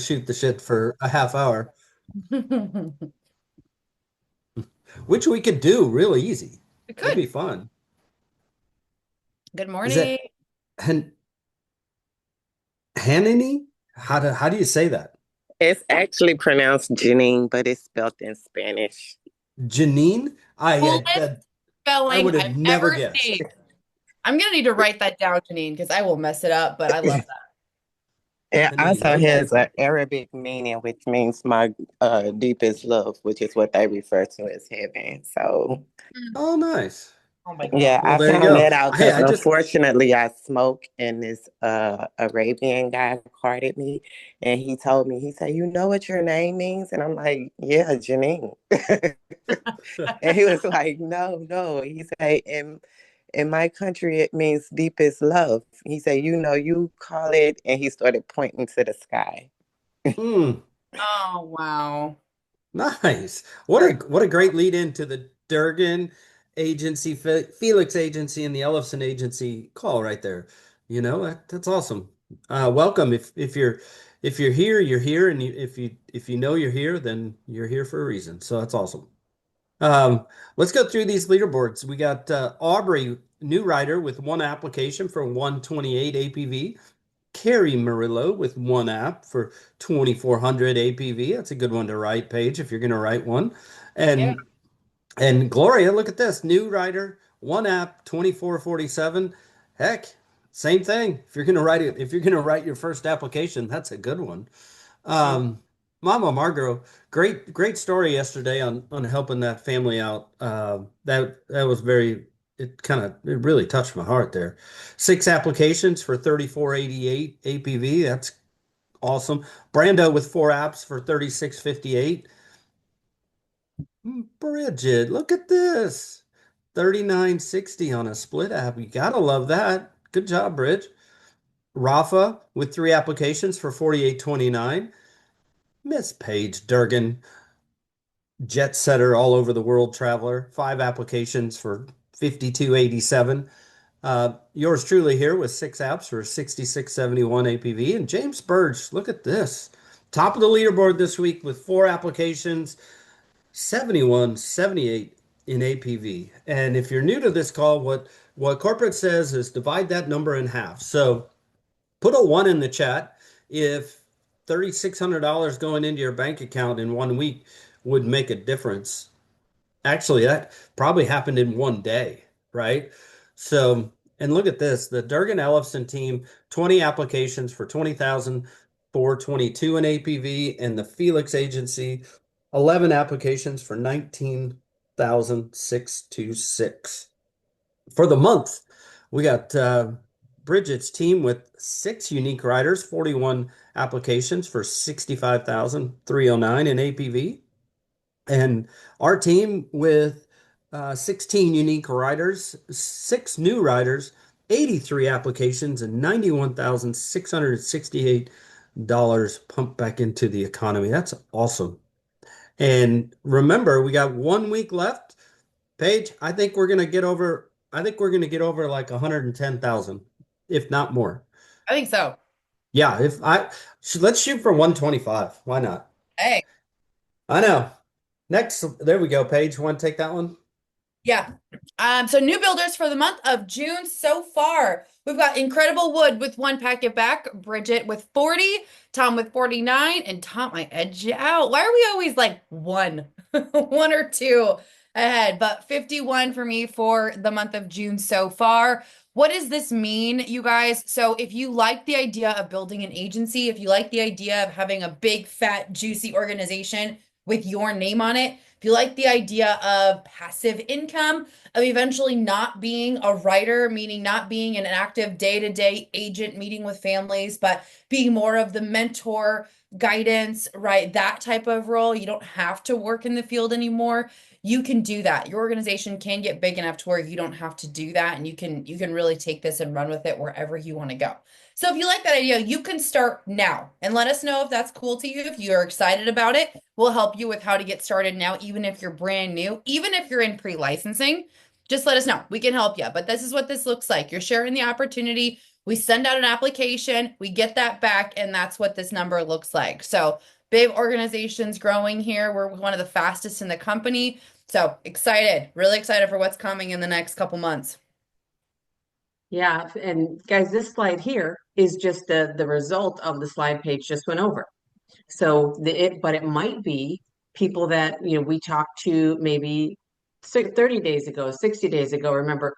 shoot the shit for a half hour, We which we could do really easy. It'd could. be fun. Good Is morning. that Han Hanini? How do you say that? It's actually pronounced Janine, but it's spelled in Spanish. Janine? Coolest I spelling would have I've never ever guessed. seen. I'm gonna need to write that down, Janine, because I will mess it up, but I love that. It Hanine. also Okay. has an Arabic meaning, which means my deepest love, which is what they refer to as heaven. So, Oh, nice. Oh my God. yeah, Well, I there you found go. that out Hey, because I just unfortunately I smoke and this Arabian guy carded me and he told me, he said, "You know what your name means?" And I'm like, "Yeah, Janine." And he was like, "No, no." He said, in my country, it means deepest love. He said, "You know, you call it," and he started pointing to the sky. mm, Oh wow. nice. Very What a great lead into the Durgan agency, Felix agency, and the Ellefson agency call right there. That's awesome. Welcome. If you're here, you're here, and if you know you're here, then you're here for a reason. So that's awesome. Let's go through these leaderboards. We got Aubrey, new writer with one application for 128 APV. Carrie Murillo with one app for 2400 APV. That's a good one to write, Paige, if you're going to write one. yeah. And and Gloria, look at this, new writer, one app, 2447. Heck, same thing. If you're going to write your first application, that's a good one. Mm. Um, Mama Margot, great story yesterday on helping that family out. That was it really touched my heart there. Six applications for 3488 APV. That's awesome. Brando with four apps for 3658. Bridget, look at this. 3960 on a split app. You gotta love that. Good job, Bridge. Rafa with three applications for 4829. Miss Paige Durgan, jet setter all over the world traveler, five applications for 5287. Yours truly here with six apps for 6671 APV. And James Burge, look at this. Top of the leaderboard this week with four applications, 7178 in APV. And if you're new to this call, what corporate says is divide that number in half. So put a one in the chat if $3,600 going into your bank account in 1 week would make a difference. Actually, that probably happened in 1 day, right? So, and look at this, the Durgan Ellefson team, 20 applications for 20,422 in APV, and the Felix agency, 11 applications for 19,626. For the month, we got Bridget's team with six unique riders, 41 applications for 65,309 in APV. And our team with 16 unique riders, six new riders, 83 applications, and $91,668 pumped back into the economy. That's awesome. And remember, we got 1 week left. Paige, I think we're gonna get over like 110,000, if not more. I think so. Yeah, if I let's shoot for 125. Why not? Hey. I know. Next, there we go, Paige. Want to take that one? Yeah. So new builders for the month of June so far. We've got Incredible Wood with one packet back, Bridget with 40, Tom with 49, and Tom, I edge you out. Why are we always like one, one or two ahead? But 51 for me for the month of June so far. What does this mean, you guys? So if you like the idea of building an agency, if you like the idea of having a big, fat, juicy organization with your name on it, if you like the idea of passive income, of eventually not being a writer, meaning not being an active day-to-day agent meeting with families, but being more of the mentor, guidance, right? That type of role. You don't have to work in the field anymore. You can do that. Your organization can get big enough to where you don't have to do that, and you can really take this and run with it wherever you want to go. So if you like that idea, you can start now and let us know if that's cool to you. If you're excited about it, we'll help you with how to get started now, even if you're brand new, even if you're in pre-licensing. Just let us know. We can help you. But this is what this looks like. You're sharing the opportunity We send out an application, we get that back, and that's what this number looks like. So big organizations growing here. We're one of the fastest in the company. So excited, really excited for what's coming in the next couple months. Yeah, and guys, this slide here is just the result of the slide page just went over. So but it might be people that, we talked to maybe 30 days ago, 60 days ago. Remember,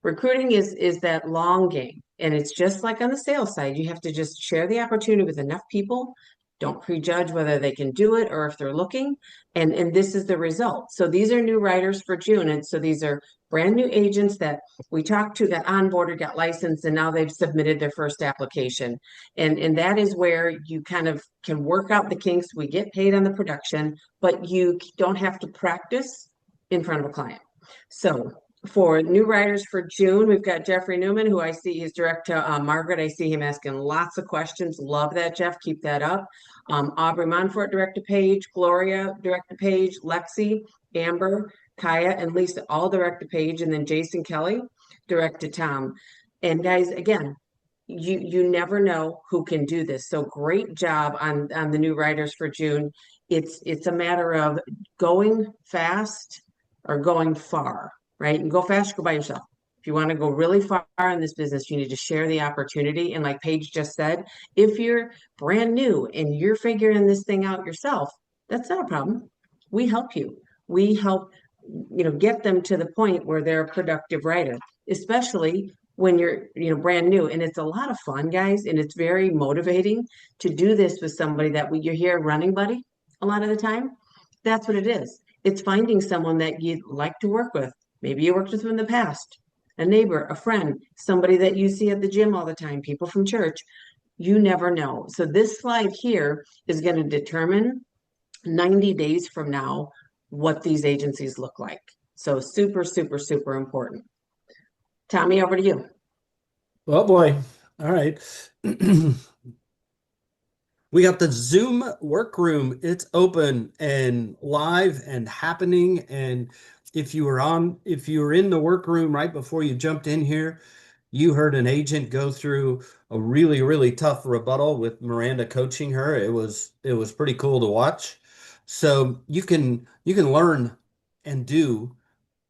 recruiting is that long game, and it's just like on the sales side. You have to just share the opportunity with enough people. Don't prejudge whether they can do it or if they're looking. And this is the result. So these are new writers for June. And so these are brand new agents that we talked to, got onboarded, got licensed, and now they've submitted their first application. And that is where you kind of can work out the kinks. We get paid on the production, but you don't have to practice in front of a client. So for new writers for June, we've got Jeffrey Newman, who I see is direct to Margaret. I see him asking lots of questions. Love that, Jeff. Keep that up. Aubrey Monfort, direct to page. Gloria, direct to page. Lexi, Amber, Kaya, and Lisa, all direct to page. And then Jason Kelly, direct to Tom. And guys, again, you never know who can do this. So great job on the new writers for June. It's a matter of going fast or going far, right? And go fast, go by yourself. If you want to go really far in this business, you need to share the opportunity. And like Paige just said, if you're brand new and you're figuring this thing out yourself, that's not a problem. We help you. We help, get them to the point where they're a productive writer, especially when you're, brand new. And it's a lot of fun, guys. And it's very motivating to do this with somebody that you're here running buddy a lot of the time. That's what it is. It's finding someone that you'd like to work with. Maybe you worked with them in the past, a neighbor, a friend, somebody that you see at the gym all the time, people from church. You never know. So this slide here is going to determine 90 days from now what these agencies look like. So super, super, super important. Tommy, over to you. Oh boy. All right. We got the Zoom workroom. It's open and live and happening. And if you were in the workroom right before you jumped in here, you heard an agent go through a really, really tough rebuttal with Miranda coaching her. It was pretty cool to watch. So you can learn and do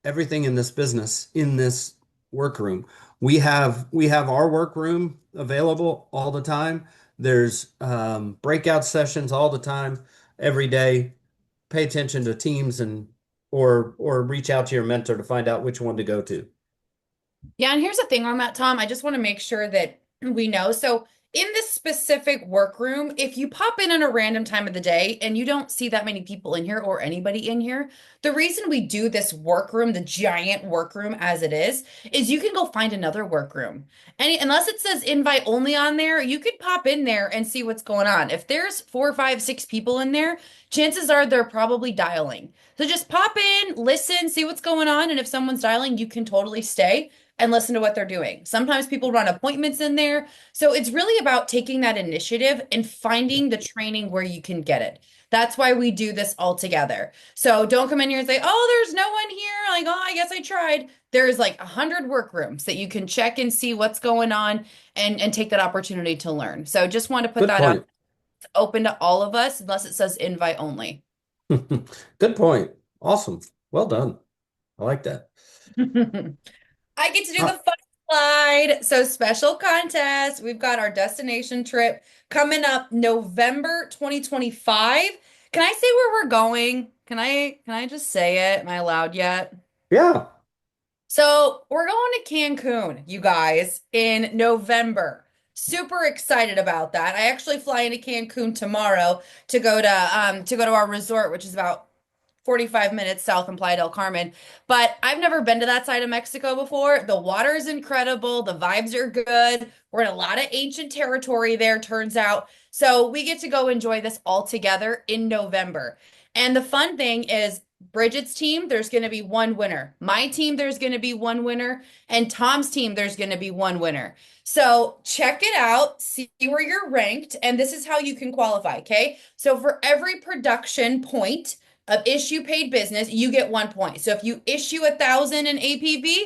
everything in this business in this workroom. We have our workroom available all the time. There's breakout sessions all the time, every day. Pay attention to teams and or reach out to your mentor to find out which one to go to. Yeah, and here's the thing on that, Tom. I just want to make sure that we know. So, in this specific workroom, if you pop in at a random time of the day and you don't see that many people in here or anybody in here, the reason we do this workroom, the giant workroom as it is you can go find another workroom. And unless it says invite only on there, you could pop in there and see what's going on. If there's 4, 5, 6 people in there, chances are they're probably dialing. So just pop in, listen, see what's going on. And if someone's dialing, you can totally stay and listen to what they're doing. Sometimes people run appointments in there. So it's really about taking that initiative and finding the training where you can get it. That's why we do this all together. So don't come in here and say, oh, there's no one here. Like, oh, I guess I tried. There's like 100 workrooms that you can check and see what's going on and take that opportunity to learn. So just want to put Good that out. point. It's open to all of us unless it says invite only. Good point. Awesome. Well done. I like that. I get to do Uh, the fun slide. So special contest. We've got our destination trip coming up November 2025. Can I say where we're going? Can I just say it? Am I allowed yet? yeah. So we're going to Cancun, you guys, in November. Super excited about that. I actually fly into Cancun tomorrow to go to our resort, which is about 45 minutes south in Playa del Carmen. But I've never been to that side of Mexico before. The water is incredible. The vibes are good. We're in a lot of ancient territory there, turns out. So we get to go enjoy this all together in November. And the fun thing is, Bridget's team, there's going to be one winner. My team, there's going to be one winner. And Tom's team, there's going to be one winner. So check it out, see where you're ranked. And this is how you can qualify, okay? So for every production point of issue paid business, you get 1 point. So if you issue 1,000 in APV,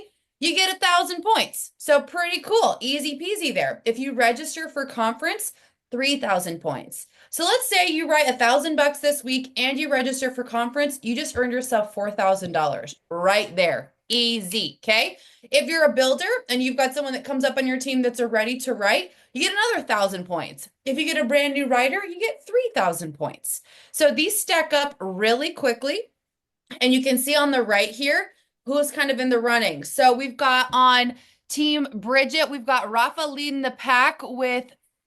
you get 1,000 points. So pretty cool, easy peasy there. If you register for conference, 3,000 points. So let's say you write $1,000 this week and you register for conference, you just earned yourself $4,000 right there. Easy, okay? If you're a builder and you've got someone that comes up on your team that's a ready to write, you get another 1,000 points. If you get a brand new writer, you get 3,000 points. So these stack up really quickly. And you can see on the right here who's kind of in the running. So we've got on Team Bridget, we've got Rafa leading the pack with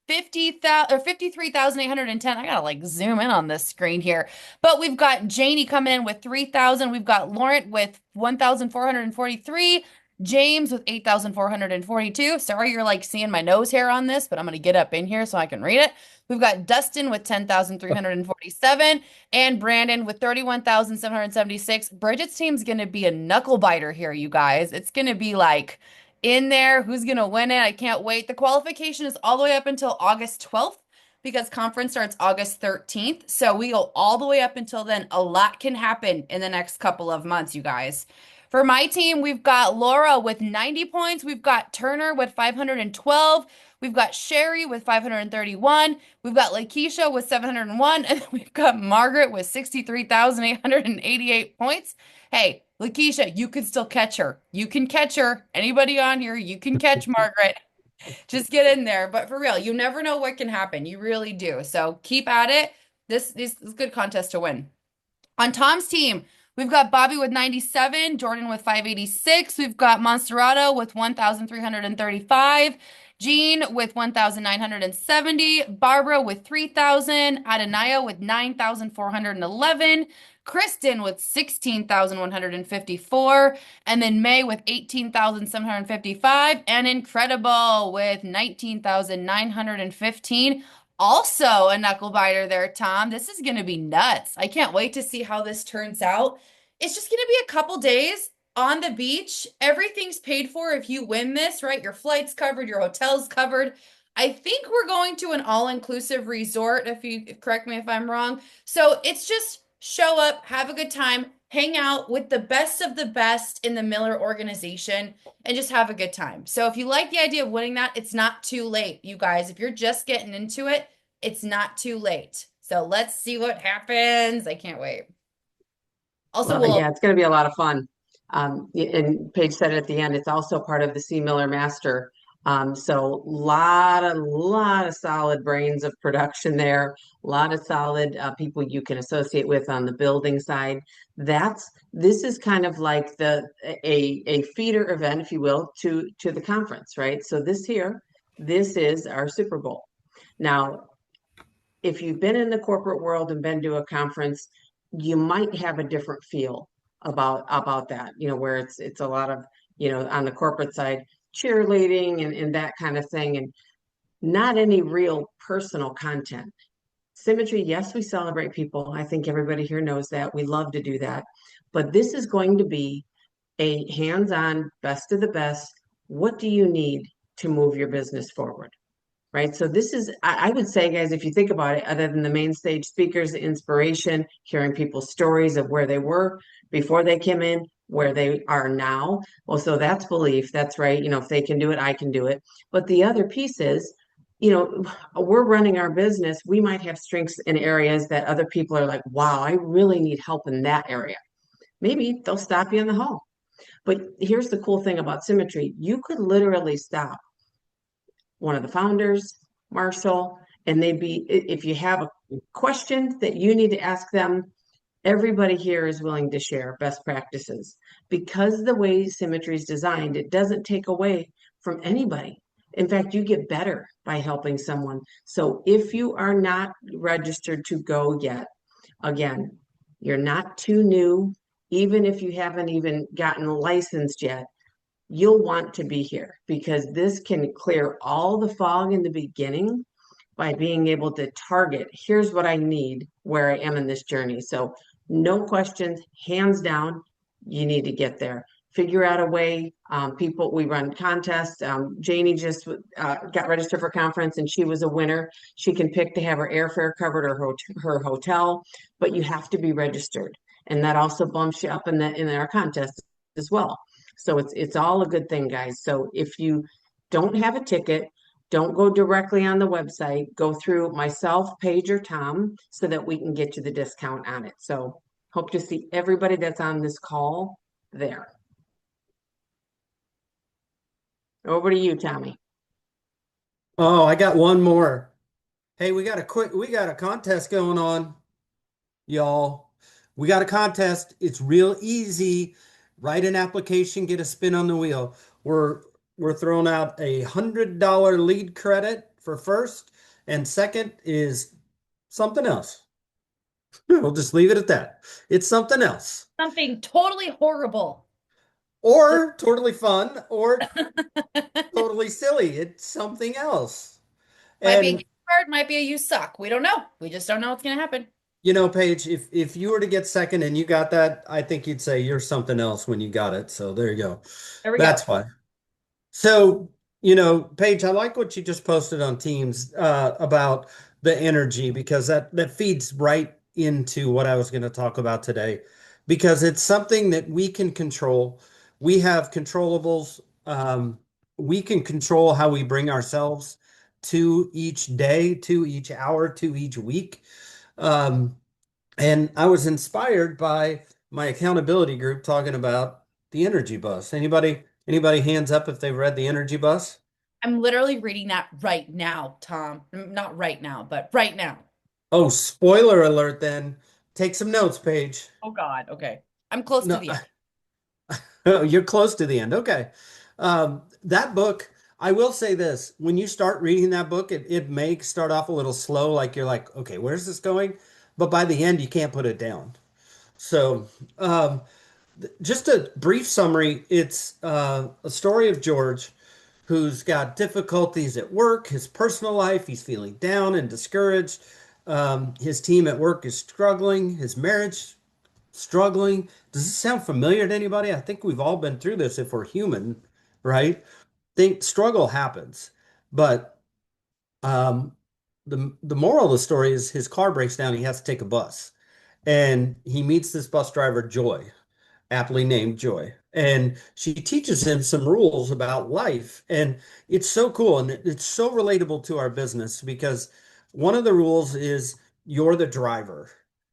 50,000 or 53,810. I gotta like zoom in on this screen here. But we've got Janie coming in with 3,000. We've got Laurent with 1,443. James with 8,442. Sorry, you're like seeing my nose hair on this, but I'm gonna get up in here so I can read it. We've got Dustin with 10,347 and Brandon with 31,776. Bridget's team's going to be a knuckle biter here, you guys. It's going to be like in there. Who's going to win it? I can't wait. The qualification is all the way up until August 12th because conference starts August 13th. So we go all the way up until then. A lot can happen in the next couple of months, you guys. For my team, we've got Laura with 90 points. We've got Turner with 512. We've got Sherry with 531. We've got Lakeisha with 701. And then we've got Margaret with 63,888 points. Hey, Lakeisha, you can still catch her. You can catch her. Anybody on here, you can catch Margaret. Just get in there. But for real, you never know what can happen. You really do. So keep at it. This is a good contest to win. On Tom's team, we've got Bobby with 97, Jordan with 586. We've got Monserrato with 1,335. Jean with 1,970, Barbara with 3,000, Adenaya with 9,411, Kristen with 16,154, and then May with 18,755, and Incredible with 19,915. Also a knuckle biter there, Tom. This is going to be nuts. I can't wait to see how this turns out. It's just going to be a couple days on the beach. Everything's paid for if you win this, right? Your flight's covered, your hotel's covered. I think we're going to an all-inclusive resort, if you correct me if I'm wrong. So it's just show up, have a good time, hang out with the best of the best in the Miller organization, and just have a good time. So if you like the idea of winning that, it's not too late, you guys. If you're just getting into it, it's not too late. So let's see what happens. I can't wait. Also, yeah, it's going to be a lot of fun. And Paige said it at the end, it's also part of the C. Miller Master. So lot of solid brains of production there, a lot of solid people you can associate with on the building side. This is kind of like a feeder event, if you will, to the conference, right? So this is our Super Bowl. Now, if you've been in the corporate world and been to a conference, you might have a different feel about that, where it's a lot of, on the corporate side, cheerleading and that kind of thing, and not any real personal content. Symmetry, yes, we celebrate people. I think everybody here knows that. We love to do that. But this is going to be a hands-on, best of the best. What do you need to move your business forward? Right. So this is, I would say, guys, if you think about it, other than the main stage speakers, inspiration, hearing people's stories of where they were before they came in, where they are now. Well, so that's belief. That's right. If they can do it, I can do it. But the other piece is, we're running our business. We might have strengths in areas that other people are like, wow, I really need help in that area. Maybe they'll stop you in the hall. But here's the cool thing about Symmetry. You could literally stop one of the founders, Marshall, and if you have a question that you need to ask them, everybody here is willing to share best practices. Because the way Symmetry is designed, it doesn't take away from anybody. In fact, you get better by helping someone. So if you are not registered to go yet, again, you're not too new, even if you haven't even gotten licensed yet, you'll want to be here because this can clear all the fog in the beginning by being able to target, here's what I need where I am in this journey. So no questions, hands down, you need to get there. Figure out a way. We run contests. Janie just got registered for conference and she was a winner. She can pick to have her airfare covered or her hotel, but you have to be registered. And that also bumps you up in our contest as well. So it's all a good thing, guys. So if you don't have a ticket, don't go directly on the website. Go through myself, Paige, or Tom so that we can get you the discount on it. So hope to see everybody that's on this call there. Over to you, Tommy. Oh, I got one more. Hey, we got a contest going on, y'all. We got a contest. It's real easy. Write an application, get a spin on the wheel. We're we're throwing out $100 lead credit for first, and second is something else. We'll just leave it at that. It's something else. Something totally horrible. Or totally fun, or totally silly. It's something else. Might be a And gift card, might be a you suck. We don't know. We just don't know what's gonna happen. Paige, if you were to get second and you got that, I think you'd say you're something else when you got it. So there you go. There we go. That's why. So, Paige, I like what you just posted on Teams about the energy because that feeds right into what I was going to talk about today because it's something that we can control. We have controllables. We can control how we bring ourselves to each day, to each hour, to each week. Um, and I was inspired by my accountability group talking about the energy bus. Anybody hands up if they've read the energy bus? I'm literally reading that right now, Tom. Not right now, but right now. Oh, spoiler alert then. Take some notes, Paige. Oh God. Okay. I'm close to No, the end. you're close to the end. Okay. That book, I will say this, when you start reading that book, it may start off a little slow, like you're like, okay, where's this going? But by the end, you can't put it down. So, just a brief summary, it's a story of George who's got difficulties at work, his personal life, he's feeling down and discouraged. His team at work is struggling, his marriage struggling. Does this sound familiar to anybody? I think we've all been through this if we're human, right? Think struggle happens, but um, the moral of the story is his car breaks down. He has to take a bus, and he meets this bus driver, Joy, aptly named Joy. And she teaches him some rules about life. And it's so cool. And it's so relatable to our business because one of the rules is you're the driver,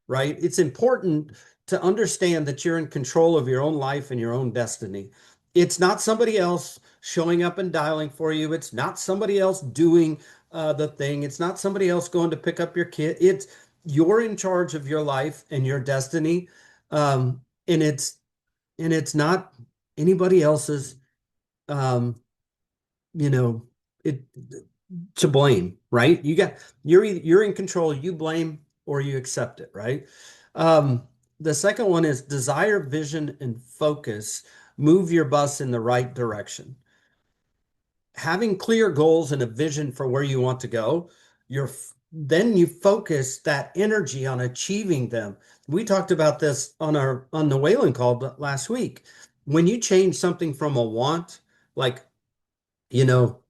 right? It's important to understand that you're in control of your own life and your own destiny. It's not somebody else showing up and dialing for you. It's not somebody else doing the thing. It's not somebody else going to pick up your kid. It's you're in charge of your life and your destiny. And it's not anybody else's um you know it to blame, right? You're in control, you blame or you accept it, right? The second one is desire, vision, and focus move your bus in the right direction. Having clear goals and a vision for where you want to go, then you focus that energy on achieving them. We talked about this on the Whalen call last week. When you change something from a want, like, you know,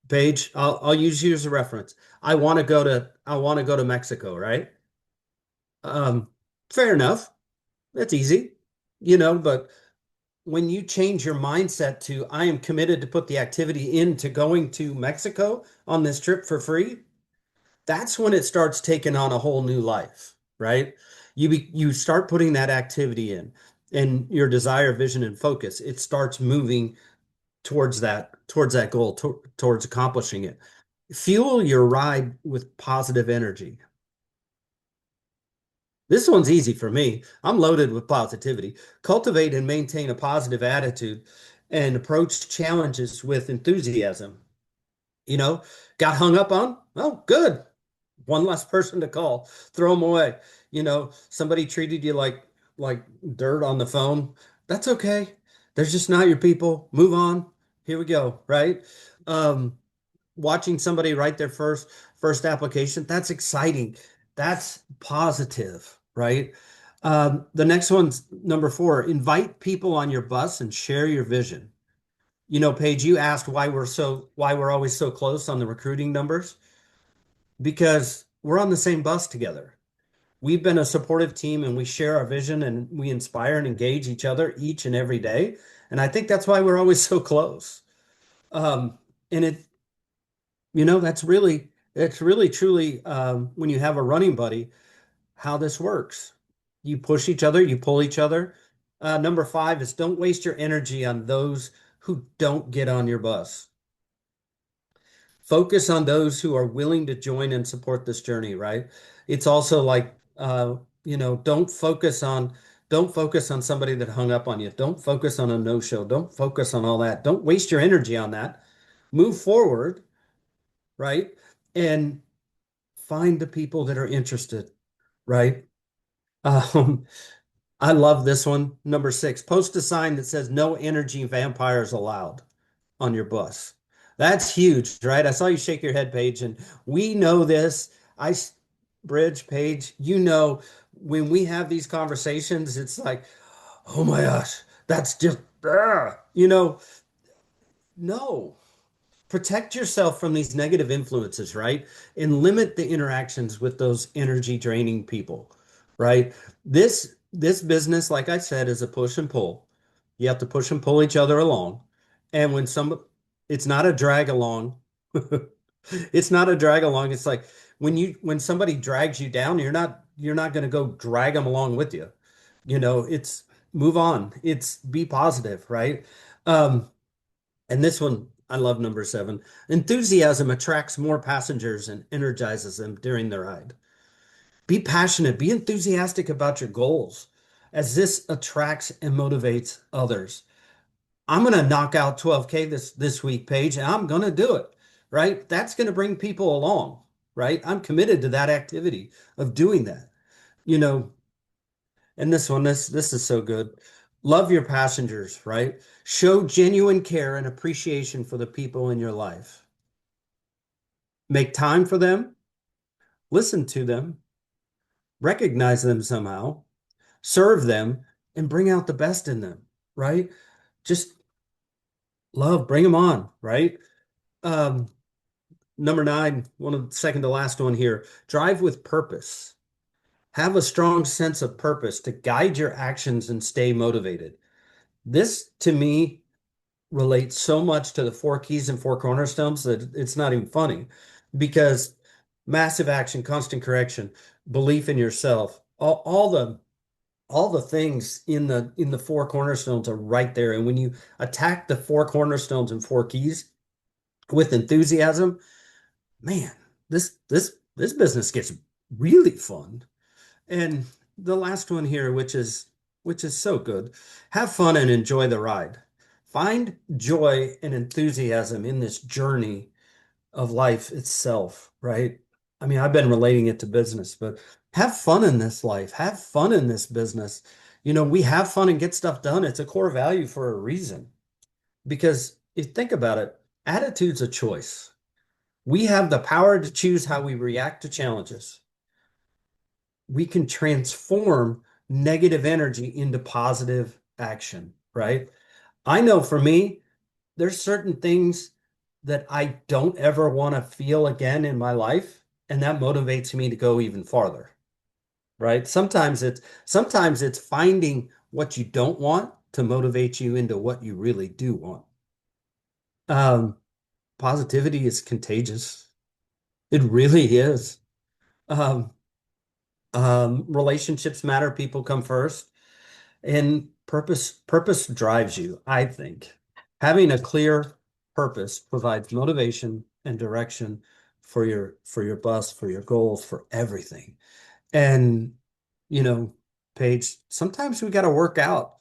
Paige, I'll use you as a reference. I want to go to Mexico, right? Um, Fair enough. That's easy, but when you change your mindset to I am committed to put the activity into going to Mexico on this trip for free, that's when it starts taking on a whole new life, right? You start putting that activity in and your desire, vision, and focus, it starts moving towards that goal, towards accomplishing it. Fuel your ride with positive energy. This one's easy for me. I'm loaded with positivity. Cultivate and maintain a positive attitude and approach challenges with enthusiasm. You know, got hung up on? Oh, good. One less person to call. Throw them away. Somebody treated you like dirt on the phone. That's okay. They're just not your people. Move on. Here we go, right? Um, Watching somebody write their first application, that's exciting. That's positive, right? The next one's number 4, invite people on your bus and share your vision. Paige, you asked why we're always so close on the recruiting numbers because we're on the same bus together. we've been a supportive team and we share our vision and we inspire and engage each other each and every day. And I think that's why we're always so close. Um, and that's it's really truly when you have a running buddy, how this works. You push each other, you pull each other. Number five is don't waste your energy on those who don't get on your bus. Focus on those who are willing to join and support this journey, right? It's also like, don't focus on somebody that hung up on you. Don't focus on a no-show. Don't focus on all that. Don't waste your energy on that. Move forward, right? And find the people that are interested, right? Um, I love this one. Number six, post a sign that says no energy vampires allowed on your bus. That's huge, right? I saw you shake your head, Paige, and we know this. Bridge, Paige, when we have these conversations, it's like, oh my gosh, that's just, no. Protect yourself from these negative influences, right? And limit the interactions with those energy draining people, right? This business, like I said, is a push and pull. You have to push and pull each other along. And it's not a drag along. It's not a drag along. It's like when somebody drags you down, you're not going to go drag them along with you. It's move on. It's be positive, right? Um, and this one, I love number seven. Enthusiasm attracts more passengers and energizes them during the ride. Be passionate, be enthusiastic about your goals, as this attracts and motivates others. I'm going to knock out 12K this week, Paige, and I'm going to do it, right? That's going to bring people along, right? I'm committed to that activity of doing that. You know, and this is so good. Love your passengers, right? Show genuine care and appreciation for the people in your life. Make time for them, listen to them, recognize them somehow, serve them, and bring out the best in them, right? Just bring them on, right? Um, Number nine, one of the second to last one here, drive with purpose. Have a strong sense of purpose to guide your actions and stay motivated. This to me relates so much to the four keys and four cornerstones that it's not even funny because massive action, constant correction, belief in yourself, all the things in the four cornerstones are right there. And when you attack the four cornerstones and four keys with enthusiasm, man, this business gets really fun. And the last one here, which is so good, have fun and enjoy the ride. Find joy and enthusiasm in this journey of life itself, right? I mean, I've been relating it to business, but have fun in this life, have fun in this business. We have fun and get stuff done. It's a core value for a reason. Because if you think about it, attitude's a choice. We have the power to choose how we react to challenges. We can transform negative energy into positive action, right? I know for me, there's certain things that I don't ever want to feel again in my life, and that motivates me to go even farther, right? Sometimes it's finding what you don't want to motivate you into what you really do want. Um, Positivity is contagious. It really is. Um, Relationships matter, people come first. And purpose drives you, I think. Having a clear purpose provides motivation and direction for your bus, for your goals, for everything. And you know, Paige, sometimes we got to work out.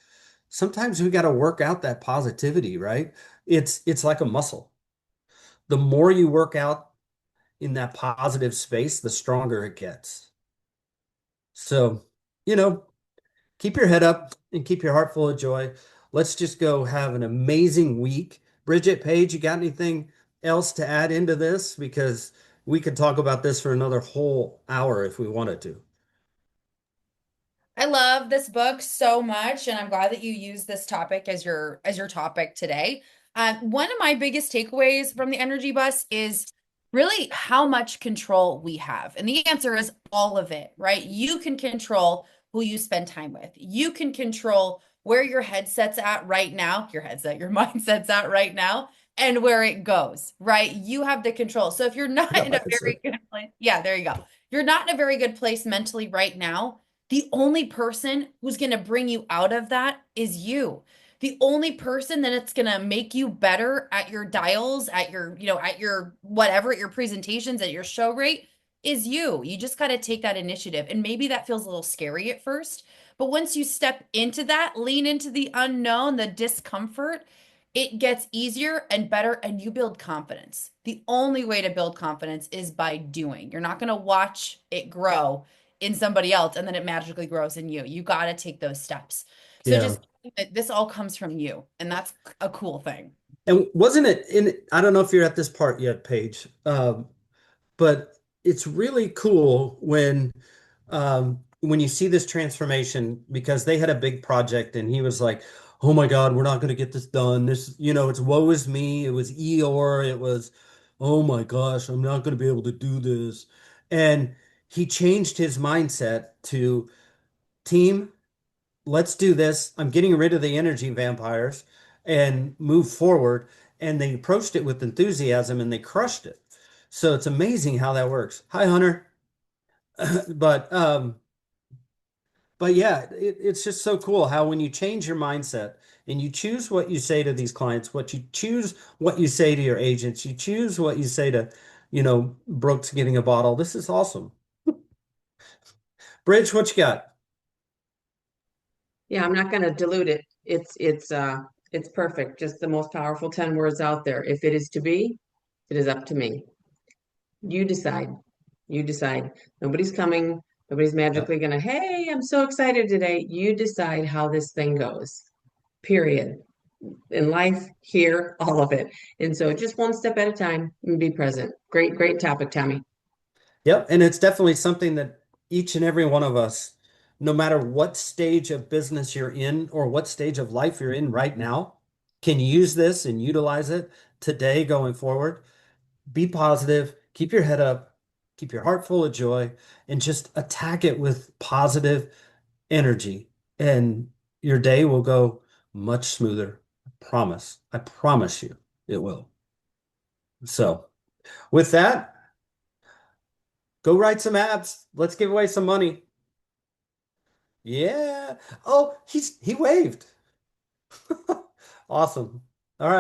Sometimes we got to work out that positivity, right? It's like a muscle. The more you work out in that positive space, the stronger it gets. So, you know, keep your head up and keep your heart full of joy. Let's just go have an amazing week. Bridget, Paige, you got anything else to add into this? Because we could talk about this for another whole hour if we wanted to. I love this book so much, and I'm glad that you used this topic as your topic today. One of my biggest takeaways from the energy bus is really how much control we have. And the answer is all of it, right? You can control who you spend time with. You can control where your headset's at right now, your headset, your mindset's at right now, and where it goes, right? You have the control. So if you're I not got in my a headset. very good place, yeah, there you go. You're not in a very good place mentally right now. The only person who's going to bring you out of that is you. The only person that it's going to make you better at your dials, at your, at your whatever, at your presentations, at your show rate is you. You just got to take that initiative. And maybe that feels a little scary at first, but once you step into that, lean into the unknown, the discomfort, it gets easier and better, and you build confidence. The only way to build confidence is by doing. You're not going to watch it grow in somebody else and then it magically grows in you. You got to take those steps. So Yeah. just this all comes from you, and that's a cool thing. And wasn't it in, I don't know if you're at this part yet, Paige, but it's really cool when you see this transformation because they had a big project and he was like, "Oh my God, we're not going to get this done. This, it's woe is me. It was Eeyore. It was, oh my gosh, I'm not going to be able to do this." And he changed his mindset to team, let's do this. I'm getting rid of the energy vampires and move forward. And they approached it with enthusiasm and they crushed it. So it's amazing how that works. Hi, Hunter. But but yeah, it's just so cool how when you change your mindset and you choose what you say to these clients, what you choose what you say to your agents, you choose what you say to, Brooks getting a bottle. This is awesome. Bridge, what you got? Yeah, I'm not going to dilute it. It's perfect. Just the most powerful 10 words out there. If it is to be, it is up to me. You decide. You decide. Nobody's coming. Nobody's Yeah. magically gonna, hey, I'm so excited today. You decide how this thing goes. Period. In life, here, all of it. And so just one step at a time and be present. Great, great topic, Tommy. Yep, and it's definitely something that each and every one of us, no matter what stage of business you're in or what stage of life you're in right now, can use this and utilize it today going forward. Be positive, keep your head up, keep your heart full of joy, and just attack it with positive energy. And your day will go much smoother. I promise. I promise you it will. So, with that, go write some ads. Let's give away some money. Yeah. Oh, he waved. Awesome. All right.